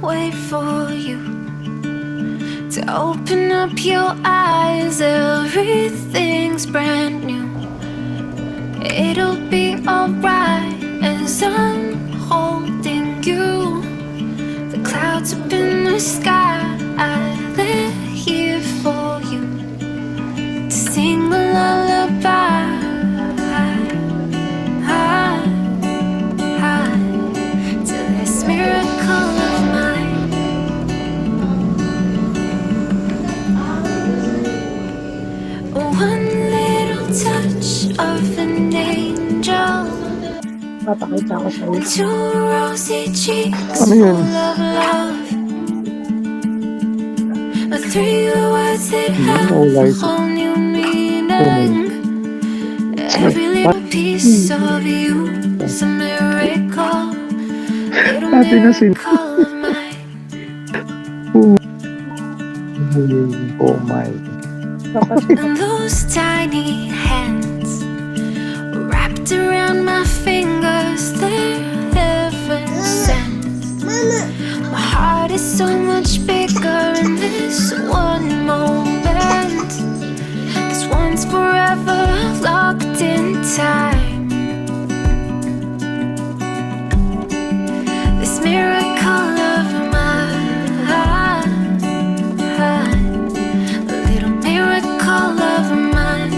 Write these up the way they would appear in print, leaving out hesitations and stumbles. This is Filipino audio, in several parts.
wait for you to open up your eyes. Everything's brand new. It'll be alright as I'm holding you. The clouds up in the sky, they're here for you to sing a lullaby. To this miracle of mine. One little touch of an angel. Papakita ko sa'yo. Two rosy cheeks Ano yun? full of love. Three words that have a whole new meaning. Every little piece of you is a miracle. Little miracle of mine. Oh my. And those tiny hands wrapped around my fingers, they're heaven sent. My heart is so much bigger in this one moment. This one's forever locked in time. This miracle of mine, a little miracle of mine.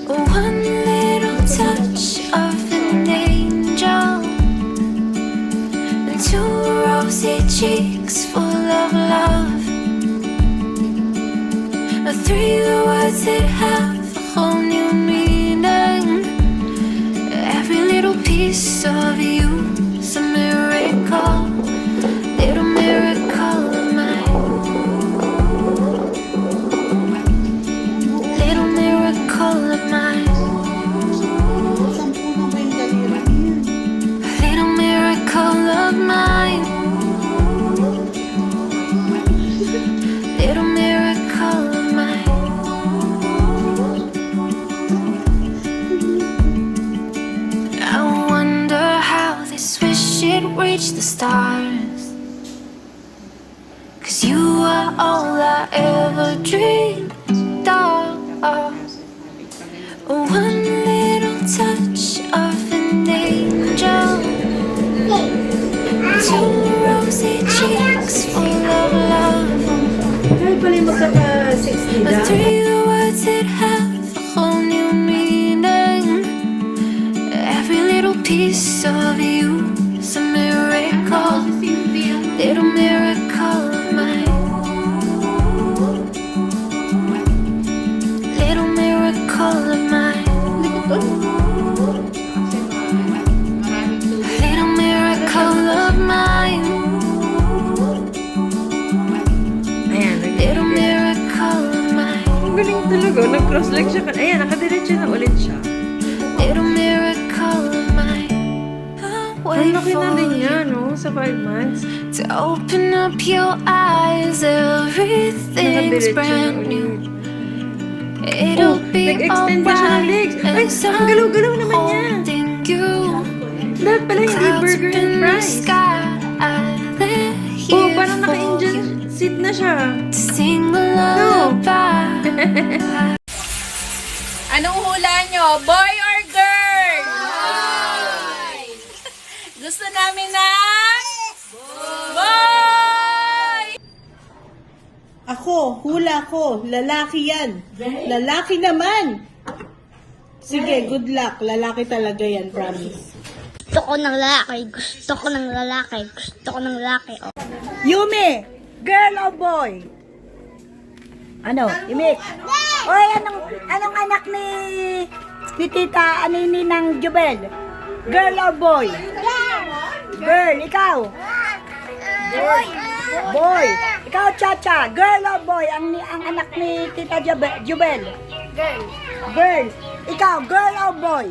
One little touch of an angel, and two rosy cheeks full of love. Three words that have a whole new meaning. Every little piece of you is a miracle. Little miracle of mine. Little miracle of mine. Little miracle of mine. Little miracle of mine. I wonder how this wish it reached the stars. 'Cause you are all I ever dreamed of. One little touch of an angel, two rosy cheeks full of love. Three words that have a whole new meaning. Every little piece of you is a miracle. Little miracle of mine. Little miracle of mine. Little miracle of mine. Little miracle of mine. Ang galing talaga. Nag-cross leg siya. Ayan, nakadiretso na ulit siya. Little miracle of mine. Ang laki na din niya, no? Sa 5 months. To open up your eyes, everything's Nakadiretso na brand ulit. new. It'll be nag-extend pa siya ng legs. Ay, as ang galaw-galaw naman niya. holding you. Lahat pala hindi Clouds burger up in and the fries. sky, they're Oh, here parang for naka-Indian you seat na siya. to sing a lullaby. Anong hula nyo? Boy or girl? Boy! Gusto namin ng... Boy! Ako, hula ko, lalaki yan. Lalaki naman. Sige, good luck. Lalaki talaga yan, promise. Gusto ko ng lalaki. Gusto ko ng lalaki. Gusto ko ng lalaki. Oh. Yumi, girl or boy? Ano, Imik? Oy, anong anak ni Tita Anini ng Jubel? Girl or boy? Girl, ikaw? Boy. Boy. Ikaw, Chacha, girl or boy? Ang anak ni Tita Jubel? Girl. Girl. Ikaw, girl or boy?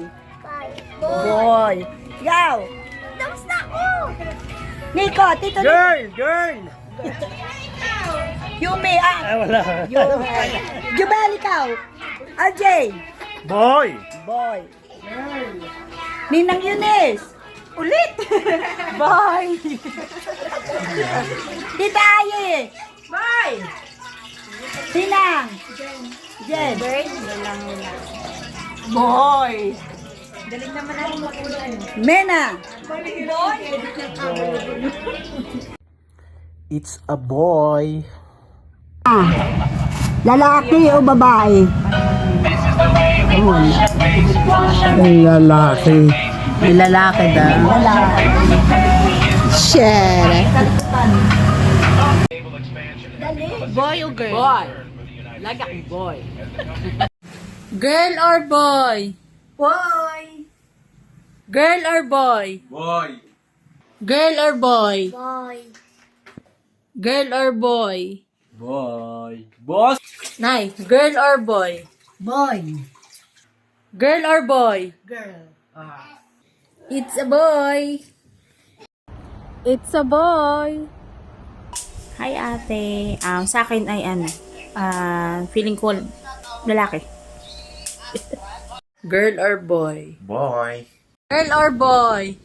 Boy. Ikaw? Tapos na ako! Nico, Tito Girl! Yumi, Wala. Jubel, ikaw? RJ? Boy! Boy. Ninang Eunice. Ulit. Bye. Tita Aye. Bye. Sinang. Jen. Boy. Galing naman ako makulan. Mena. It's a boy. Lalaki o babae? Ang lalaki. May lalaki daw. Share. Boy o girl? Boy. Lagak boy. Girl or boy? Boy. Girl or boy? Boy. Girl or boy? Boy. Girl or boy? Boy. Boss. Nay, girl or boy? Boy. Girl or boy? Girl. It's a boy. It's a boy. Hi ate. Sa akin ay feeling ko lalaki. Girl or boy? Boy. Girl or boy?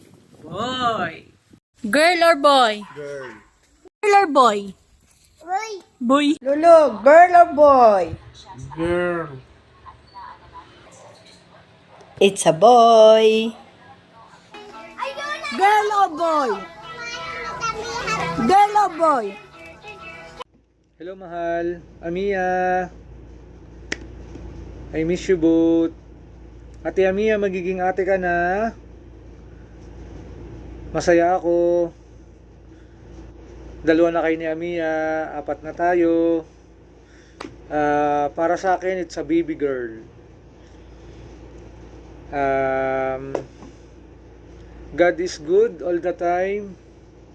Boy. Girl or boy? Girl. Girl or boy? Boy. Lulu, girl or boy? Girl. It's a boy. Girl or boy? Girl or boy? Hello, mahal. Amia. I miss you both. Ate Amia, magiging ate ka na. Masaya ako. 2 na kayo ni Amia. 4 na tayo. Para sa akin, it's a baby girl. God is good all the time.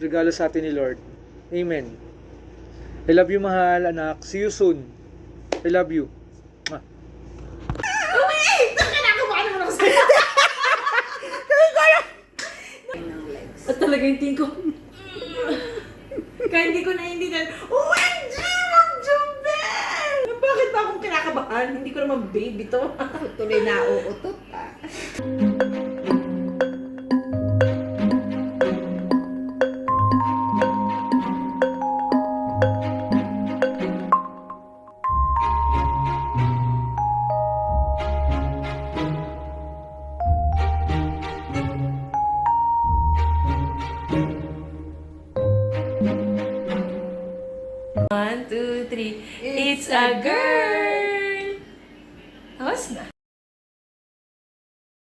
Regalo sa atin ni Lord. Amen. I love you, mahal, anak. See you soon. I love you. Mwah. At talaga yung tingin ko. Kaya hindi ko naiintindihan. OMG! Ma'am Jumbel! Bakit ba akong kinakabahan? Hindi ko naman baby to. Tuloy na uutot. One, two, three. It's a girl